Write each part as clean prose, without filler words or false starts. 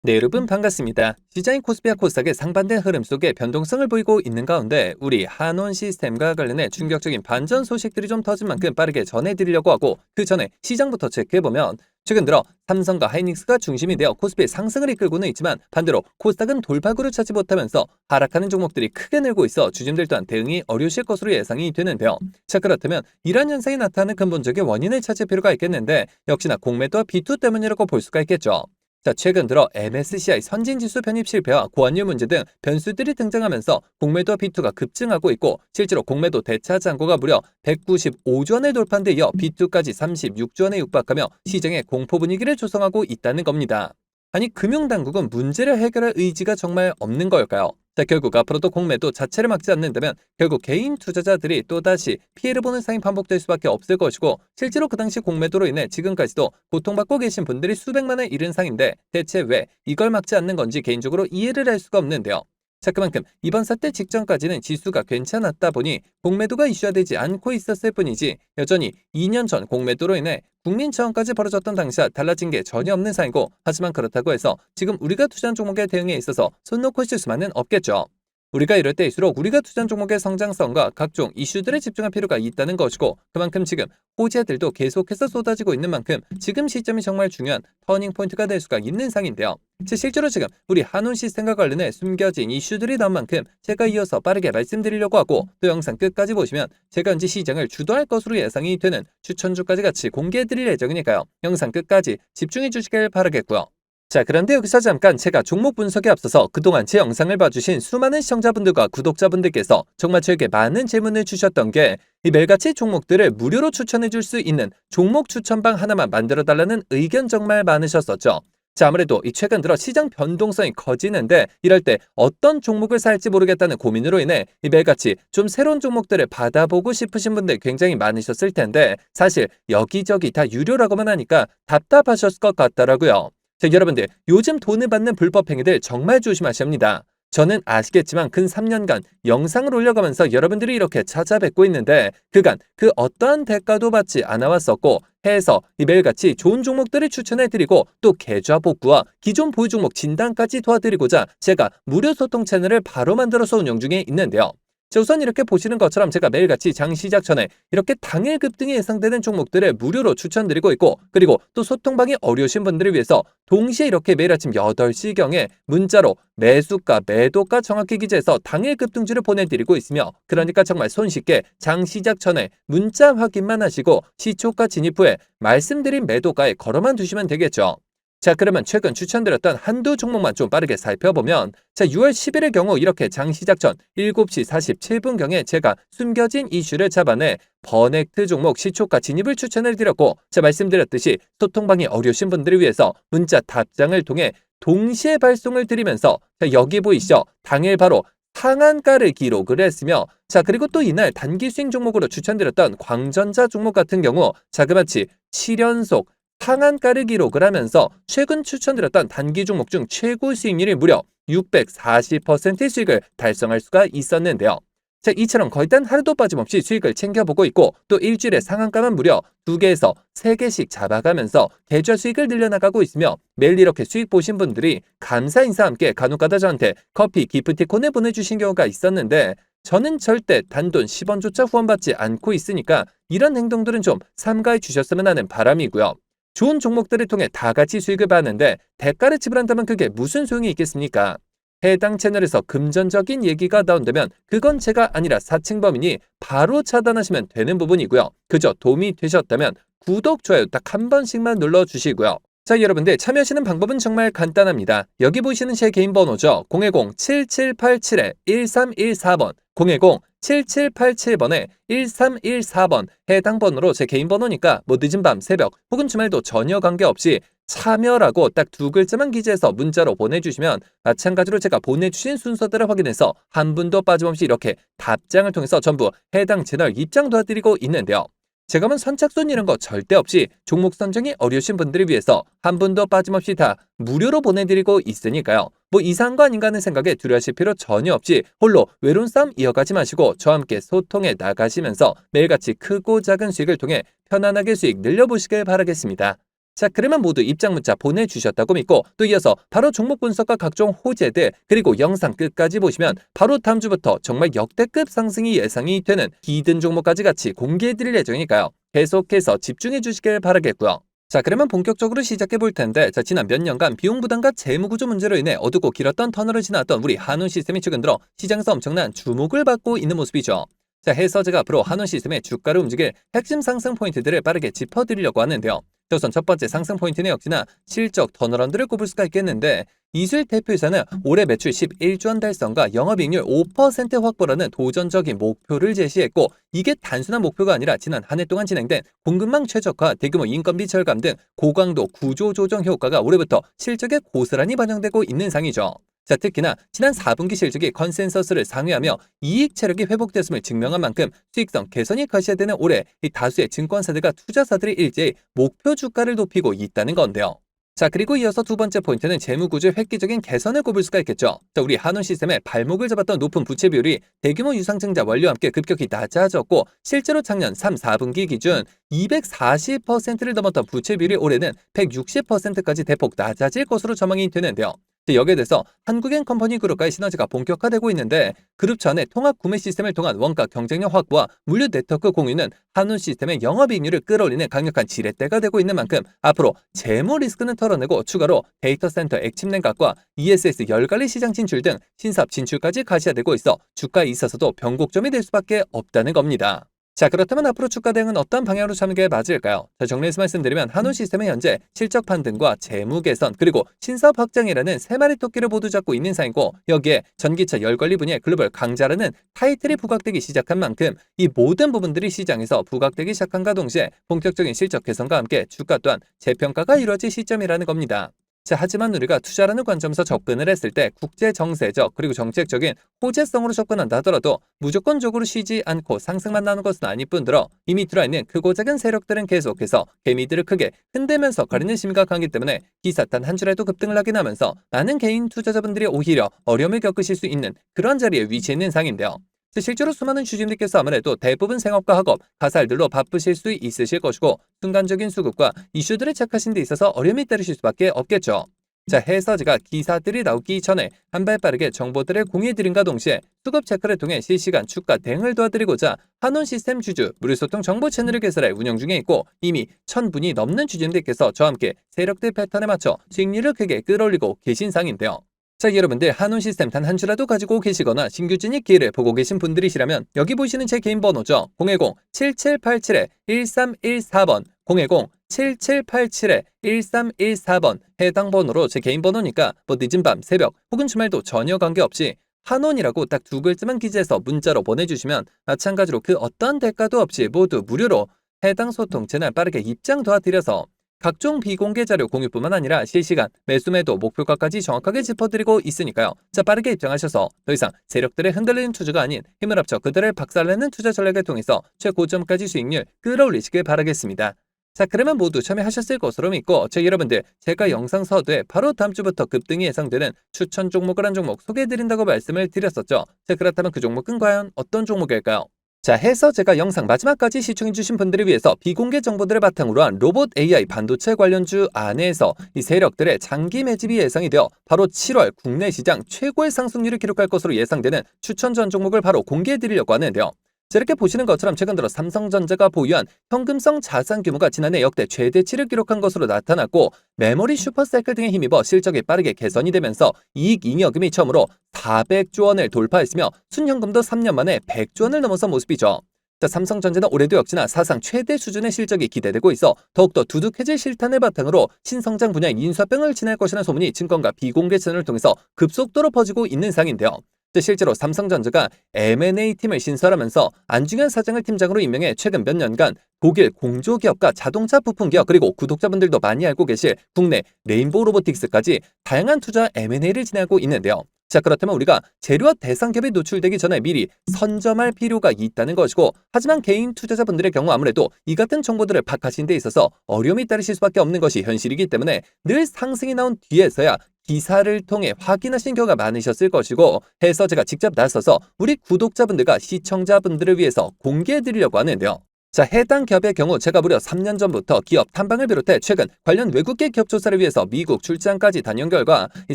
네, 여러분 반갑습니다. 시장이 코스피와 코스닥의 상반된 흐름 속에 변동성을 보이고 있는 가운데 우리 한원 시스템과 관련해 충격적인 반전 소식들이 좀 터진 만큼 빠르게 전해드리려고 하고, 그 전에 시장부터 체크해보면 최근 들어 삼성과 하이닉스가 중심이 되어 코스피의 상승을 이끌고는 있지만, 반대로 코스닥은 돌파구를 찾지 못하면서 하락하는 종목들이 크게 늘고 있어 주주들 또한 대응이 어려우실 것으로 예상이 되는데요. 자, 그렇다면 이러한 현상이 나타나는 근본적인 원인을 찾을 필요가 있겠는데, 역시나 공매도와 비투 때문이라고 볼 수가 있겠죠. 자, 최근 들어 MSCI 선진지수 편입 실패와 고환율 문제 등 변수들이 등장하면서 공매도와 비투가 급증하고 있고, 실제로 공매도 대차 잔고가 무려 195조 원을 돌파한 데 이어 비투까지 36조 원에 육박하며 시장의 공포 분위기를 조성하고 있다는 겁니다. 아니, 금융당국은 문제를 해결할 의지가 정말 없는 걸까요? 자, 결국 앞으로도 공매도 자체를 막지 않는다면 결국 개인 투자자들이 또다시 피해를 보는 상황이 반복될 수밖에 없을 것이고, 실제로 그 당시 공매도로 인해 지금까지도 고통받고 계신 분들이 수백만에 이른 상인데, 대체 왜 이걸 막지 않는 건지 개인적으로 이해를 할 수가 없는데요. 자, 그만큼 이번 사태 직전까지는 지수가 괜찮았다 보니 공매도가 이슈화되지 않고 있었을 뿐이지, 여전히 2년 전 공매도로 인해 국민처형까지 벌어졌던 당시와 달라진 게 전혀 없는 상이고, 하지만 그렇다고 해서 지금 우리가 투자한 종목의 대응에 있어서 손 놓고 있을 수만은 없겠죠. 우리가 이럴 때일수록 우리가 투자한 종목의 성장성과 각종 이슈들에 집중할 필요가 있다는 것이고, 그만큼 지금 호재들도 계속해서 쏟아지고 있는 만큼 지금 시점이 정말 중요한 터닝포인트가 될 수가 있는 상인데요. 실제로 지금 우리 한운 시스템과 관련해 숨겨진 이슈들이 나온 만큼 제가 이어서 빠르게 말씀드리려고 하고, 또 영상 끝까지 보시면 제가 현재 시장을 주도할 것으로 예상이 되는 추천주까지 같이 공개해드릴 예정이니까요. 영상 끝까지 집중해 주시길 바라겠고요. 자, 그런데 여기서 잠깐 제가 종목 분석에 앞서서 그동안 제 영상을 봐주신 수많은 시청자분들과 구독자분들께서 정말 저에게 많은 질문을 주셨던 게, 이 매일같이 종목들을 무료로 추천해 줄 수 있는 종목 추천방 하나만 만들어 달라는 의견 정말 많으셨었죠. 자, 아무래도 이 최근 들어 시장 변동성이 커지는데, 이럴 때 어떤 종목을 살지 모르겠다는 고민으로 인해 이 매일같이 좀 새로운 종목들을 받아보고 싶으신 분들 굉장히 많으셨을 텐데, 사실 여기저기 다 유료라고만 하니까 답답하셨을 것 같더라고요. 자, 여러분들 요즘 돈을 받는 불법 행위들 정말 조심하셔야 합니다. 저는 아시겠지만 근 3년간 영상을 올려가면서 여러분들이 이렇게 찾아뵙고 있는데, 그간 그 어떠한 대가도 받지 않아 왔었고, 해서 이 매일같이 좋은 종목들을 추천해드리고, 또 계좌 복구와 기존 보유 종목 진단까지 도와드리고자 제가 무료 소통 채널을 바로 만들어서 운영 중에 있는데요. 자, 우선 이렇게 보시는 것처럼 제가 매일같이 장 시작 전에 이렇게 당일 급등이 예상되는 종목들을 무료로 추천드리고 있고, 그리고 또 소통방이 어려우신 분들을 위해서 동시에 이렇게 매일 아침 8시경에 문자로 매수가, 매도가 정확히 기재해서 당일 급등주를 보내드리고 있으며, 그러니까 정말 손쉽게 장 시작 전에 문자 확인만 하시고 시초가 진입 후에 말씀드린 매도가에 걸어만 두시면 되겠죠. 자, 그러면 최근 추천드렸던 한두 종목만 좀 빠르게 살펴보면, 자, 6월 10일의 경우 이렇게 장 시작 전 7시 47분경에 제가 숨겨진 이슈를 잡아내 버넥트 종목 시초가 진입을 추천을 드렸고, 자, 말씀드렸듯이 소통방이 어려우신 분들을 위해서 문자 답장을 통해 동시에 발송을 드리면서, 자, 여기 보이시죠? 당일 바로 상한가를 기록을 했으며, 자, 그리고 또 이날 단기 수익 종목으로 추천드렸던 광전자 종목 같은 경우 자그마치 7연속 상한가를 기록을 하면서 최근 추천드렸던 단기 종목 중 최고 수익률이 무려 640%의 수익을 달성할 수가 있었는데요. 자, 이처럼 거의 단 하루도 빠짐없이 수익을 챙겨보고 있고, 또 일주일에 상한가만 무려 2개에서 3개씩 잡아가면서 계좌 수익을 늘려나가고 있으며, 매일 이렇게 수익 보신 분들이 감사 인사와 함께 간혹가다 저한테 커피 기프티콘을 보내주신 경우가 있었는데, 저는 절대 단돈 10원조차 후원받지 않고 있으니까 이런 행동들은 좀 삼가해 주셨으면 하는 바람이고요. 좋은 종목들을 통해 다 같이 수익을 받는데 대가를 지불한다면 그게 무슨 소용이 있겠습니까? 해당 채널에서 금전적인 얘기가 나온다면 그건 제가 아니라 사칭범이니 바로 차단하시면 되는 부분이고요. 그저 도움이 되셨다면 구독, 좋아요 딱 한 번씩만 눌러주시고요. 자, 여러분들 참여하시는 방법은 정말 간단합니다. 여기 보시는 제 개인 번호죠. 010-7787-1314번 010-7787번에 1314번 해당 번호로 제 개인 번호니까 뭐 늦은 밤, 새벽 혹은 주말도 전혀 관계없이 참여라고 딱 두 글자만 기재해서 문자로 보내주시면, 마찬가지로 제가 보내주신 순서대로 확인해서 한 분도 빠짐없이 이렇게 답장을 통해서 전부 해당 채널 입장 도와드리고 있는데요. 제가 뭐 선착순 이런 거 절대 없이 종목 선정이 어려우신 분들을 위해서 한 분도 빠짐없이 다 무료로 보내드리고 있으니까요. 뭐 이상한 거 아닌가 하는 생각에 두려워하실 필요 전혀 없이 홀로 외로운 싸움 이어가지 마시고 저와 함께 소통해 나가시면서 매일같이 크고 작은 수익을 통해 편안하게 수익 늘려보시길 바라겠습니다. 자, 그러면 모두 입장 문자 보내주셨다고 믿고 또 이어서 바로 종목 분석과 각종 호재들 그리고 영상 끝까지 보시면 바로 다음 주부터 정말 역대급 상승이 예상이 되는 히든 종목까지 같이 공개해드릴 예정이니까요. 계속해서 집중해 주시길 바라겠고요. 자, 그러면 본격적으로 시작해 볼 텐데, 자, 지난 몇 년간 비용 부담과 재무 구조 문제로 인해 어둡고 길었던 터널을 지나왔던 우리 한온 시스템이 최근 들어 시장에서 엄청난 주목을 받고 있는 모습이죠. 자, 해서 제가 앞으로 한온 시스템의 주가를 움직일 핵심 상승 포인트들을 빠르게 짚어드리려고 하는데요. 우선 첫 번째 상승 포인트는 역시나 실적 턴어라운드를 꼽을 수가 있겠는데, 이수일 대표이사는 올해 매출 11조 원 달성과 영업이익률 5% 확보라는 도전적인 목표를 제시했고, 이게 단순한 목표가 아니라 지난 한 해 동안 진행된 공급망 최적화, 대규모 인건비 절감 등 고강도 구조 조정 효과가 올해부터 실적에 고스란히 반영되고 있는 상이죠. 자, 특히나 지난 4분기 실적이 컨센서스를 상회하며 이익 체력이 회복됐음을 증명한 만큼 수익성 개선이 가시화되는 올해 이 다수의 증권사들과 투자사들이 일제히 목표 주가를 높이고 있다는 건데요. 자, 그리고 이어서 두 번째 포인트는 재무구조의 획기적인 개선을 꼽을 수가 있겠죠. 자, 우리 한온 시스템의 발목을 잡았던 높은 부채 비율이 대규모 유상증자 원료와 함께 급격히 낮아졌고, 실제로 작년 3, 4분기 기준 240%를 넘었던 부채 비율이 올해는 160%까지 대폭 낮아질 것으로 전망이 되는데요. 여기에 대해서 한국엔 컴퍼니 그룹과의 시너지가 본격화되고 있는데, 그룹 차 내 통합 구매 시스템을 통한 원가 경쟁력 확보와 물류 네트워크 공유는 한온 시스템의 영업이익률을 끌어올리는 강력한 지렛대가 되고 있는 만큼 앞으로 재무 리스크는 털어내고 추가로 데이터 센터 액침 냉각과 ESS 열관리 시장 진출 등 신사업 진출까지 가시화되고 있어 주가에 있어서도 변곡점이 될 수밖에 없다는 겁니다. 자, 그렇다면 앞으로 주가 대응은 어떤 방향으로 잡는 게 맞을까요? 자, 정리해서 말씀드리면 한온 시스템은 현재 실적 판등과 재무 개선 그리고 신사업 확장이라는 세 마리 토끼를 모두 잡고 있는 상이고, 여기에 전기차 열관리 분야의 글로벌 강자라는 타이틀이 부각되기 시작한 만큼 이 모든 부분들이 시장에서 부각되기 시작한과 동시에 본격적인 실적 개선과 함께 주가 또한 재평가가 이루어질 시점이라는 겁니다. 자, 하지만 우리가 투자라는 관점에서 접근을 했을 때 국제 정세적 그리고 정책적인 호재성으로 접근한다 하더라도 무조건적으로 쉬지 않고 상승만 나는 것은 아닐 뿐더러 이미 들어있는 크고 작은 세력들은 계속해서 개미들을 크게 흔들면서 가리는 심각하기 때문에 기사 단 한 주라도 급등을 하긴 하면서 많은 개인 투자자분들이 오히려 어려움을 겪으실 수 있는 그런 자리에 위치해 있는 상인데요. 실제로 수많은 주주님들께서 아무래도 대부분 생업과 학업, 가살들로 바쁘실 수 있으실 것이고, 순간적인 수급과 이슈들을 체크하신 데 있어서 어려움이 따르실 수밖에 없겠죠. 자, 해서 제가 기사들이 나오기 전에 한 발 빠르게 정보들을 공유해드린과 동시에 수급 체크를 통해 실시간 주가 대응을 도와드리고자 한온 시스템 주주 무료소통 정보 채널을 개설해 운영 중에 있고, 이미 1000분이 넘는 주주님들께서 저와 함께 세력들 패턴에 맞춰 수익률을 크게 끌어올리고 계신 상인데요. 자, 여러분들 한온 시스템 단 한 주라도 가지고 계시거나 신규 진입 기회를 보고 계신 분들이시라면 여기 보시는 제 개인 번호죠. 010-7787-1314번 010-7787-1314번 해당 번호로 제 개인 번호니까 뭐 늦은 밤, 새벽 혹은 주말도 전혀 관계없이 한온이라고 딱 두 글자만 기재해서 문자로 보내주시면 마찬가지로 그 어떤 대가도 없이 모두 무료로 해당 소통 채널 빠르게 입장 도와드려서 각종 비공개 자료 공유뿐만 아니라 실시간 매수 매도 목표가까지 정확하게 짚어드리고 있으니까요. 자, 빠르게 입장하셔서 더 이상 세력들의 흔들리는 투자가 아닌 힘을 합쳐 그들을 박살내는 투자 전략을 통해서 최고점까지 수익률 끌어올리시길 바라겠습니다. 자, 그러면 모두 참여하셨을 것으로 믿고 여러분들 제가 영상 서두에 바로 다음 주부터 급등이 예상되는 추천 종목을 한 종목 소개해드린다고 말씀을 드렸었죠. 자, 그렇다면 그 종목은 과연 어떤 종목일까요? 자, 해서 제가 영상 마지막까지 시청해주신 분들을 위해서 비공개 정보들을 바탕으로 한 로봇 AI 반도체 관련주 안에서 이 세력들의 장기 매집이 예상이 되어 바로 7월 국내 시장 최고의 상승률을 기록할 것으로 예상되는 추천 전 종목을 바로 공개해드리려고 하는데요. 자, 이렇게 보시는 것처럼 최근 들어 삼성전자가 보유한 현금성 자산 규모가 지난해 역대 최대치를 기록한 것으로 나타났고, 메모리 슈퍼사이클 등에 힘입어 실적이 빠르게 개선이 되면서 이익 잉여금이 처음으로 400조 원을 돌파했으며 순현금도 3년 만에 100조 원을 넘어선 모습이죠. 자, 삼성전자는 올해도 역시나 사상 최대 수준의 실적이 기대되고 있어 더욱더 두둑해질 실탄을 바탕으로 신성장 분야의 인수합병을 진행할 것이라는 소문이 증권가 비공개 채널을 통해서 급속도로 퍼지고 있는 상인데요. 실제로 삼성전자가 M&A 팀을 신설하면서 안중현 사장을 팀장으로 임명해 최근 몇 년간 독일 공조기업과 자동차 부품기업 그리고 구독자분들도 많이 알고 계실 국내 레인보우 로보틱스까지 다양한 투자 M&A를 진행하고 있는데요. 자, 그렇다면 우리가 재료와 대상 기업이 노출되기 전에 미리 선점할 필요가 있다는 것이고, 하지만 개인 투자자분들의 경우 아무래도 이 같은 정보들을 파악하신 데 있어서 어려움이 따르실 수밖에 없는 것이 현실이기 때문에 늘 상승이 나온 뒤에서야 기사를 통해 확인하신 경우가 많으셨을 것이고, 해서 제가 직접 나서서 우리 구독자분들과 시청자분들을 위해서 공개해드리려고 하는데요. 자, 해당 기업의 경우 제가 무려 3년 전부터 기업 탐방을 비롯해 최근 관련 외국계 기업 조사를 위해서 미국 출장까지 다녀온 결과 이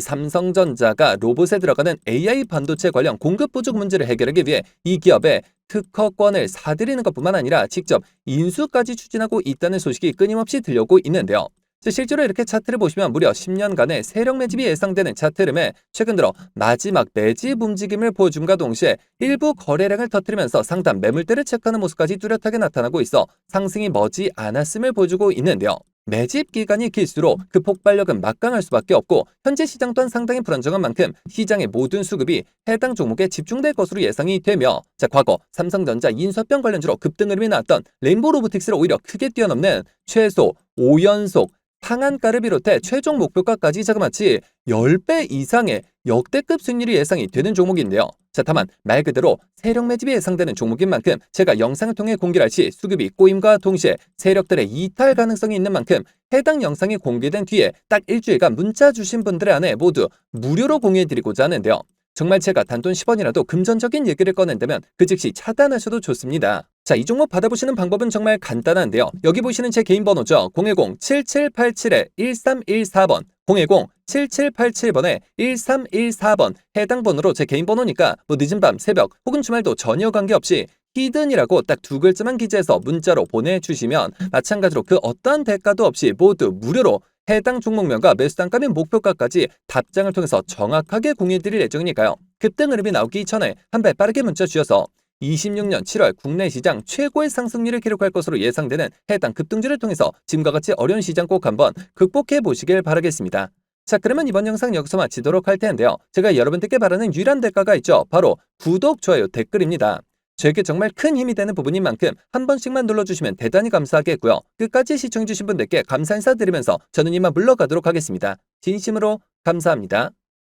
삼성전자가 로봇에 들어가는 AI 반도체 관련 공급 부족 문제를 해결하기 위해 이 기업에 특허권을 사들이는 것뿐만 아니라 직접 인수까지 추진하고 있다는 소식이 끊임없이 들려오고 있는데요. 실제로 이렇게 차트를 보시면 무려 10년간의 세력 매집이 예상되는 차트 흐름에 최근 들어 마지막 매집 움직임을 보여줌과 동시에 일부 거래량을 터뜨리면서 상단 매물대를 체크하는 모습까지 뚜렷하게 나타나고 있어 상승이 머지 않았음을 보여주고 있는데요. 매집 기간이 길수록 그 폭발력은 막강할 수밖에 없고 현재 시장 또한 상당히 불안정한 만큼 시장의 모든 수급이 해당 종목에 집중될 것으로 예상이 되며 과거 삼성전자 인수합병 관련주로 급등 흐름이 나왔던 레인보우 로보틱스를 오히려 크게 뛰어넘는 최소 5연속 상한가를 비롯해 최종 목표가까지 자그마치 10배 이상의 역대급 수익률이 예상이 되는 종목인데요. 다만 말 그대로 세력 매집이 예상되는 종목인 만큼 제가 영상을 통해 공개할 시 수급이 꼬임과 동시에 세력들의 이탈 가능성이 있는 만큼 해당 영상이 공개된 뒤에 딱 일주일간 문자 주신 분들의 안에 모두 무료로 공유해드리고자 하는데요. 정말 제가 단돈 10원이라도 금전적인 얘기를 꺼낸다면 그 즉시 차단하셔도 좋습니다. 이 종목 받아보시는 방법은 정말 간단한데요. 여기 보시는 제 개인 번호죠. 010-7787-1314번 010-7787번에 1314번 해당 번호로 제 개인 번호니까 늦은 밤, 새벽 혹은 주말도 전혀 관계없이 히든이라고 딱 두 글자만 기재해서 문자로 보내주시면 마찬가지로 그 어떠한 대가도 없이 모두 무료로 해당 종목명과 매수 단가 및 목표가까지 답장을 통해서 정확하게 공유해드릴 예정이니까요. 급등 흐름이 나오기 전에 한 발 빠르게 문자 주셔서 26년 7월 국내 시장 최고의 상승률을 기록할 것으로 예상되는 해당 급등주를 통해서 지금과 같이 어려운 시장 꼭 한번 극복해 보시길 바라겠습니다. 그러면 이번 영상 여기서 마치도록 할 텐데요. 제가 여러분들께 바라는 유일한 대가가 있죠. 바로 구독, 좋아요, 댓글입니다. 저에게 정말 큰 힘이 되는 부분인 만큼 한 번씩만 눌러주시면 대단히 감사하겠고요. 끝까지 시청해주신 분들께 감사 인사드리면서 저는 이만 물러가도록 하겠습니다. 진심으로 감사합니다.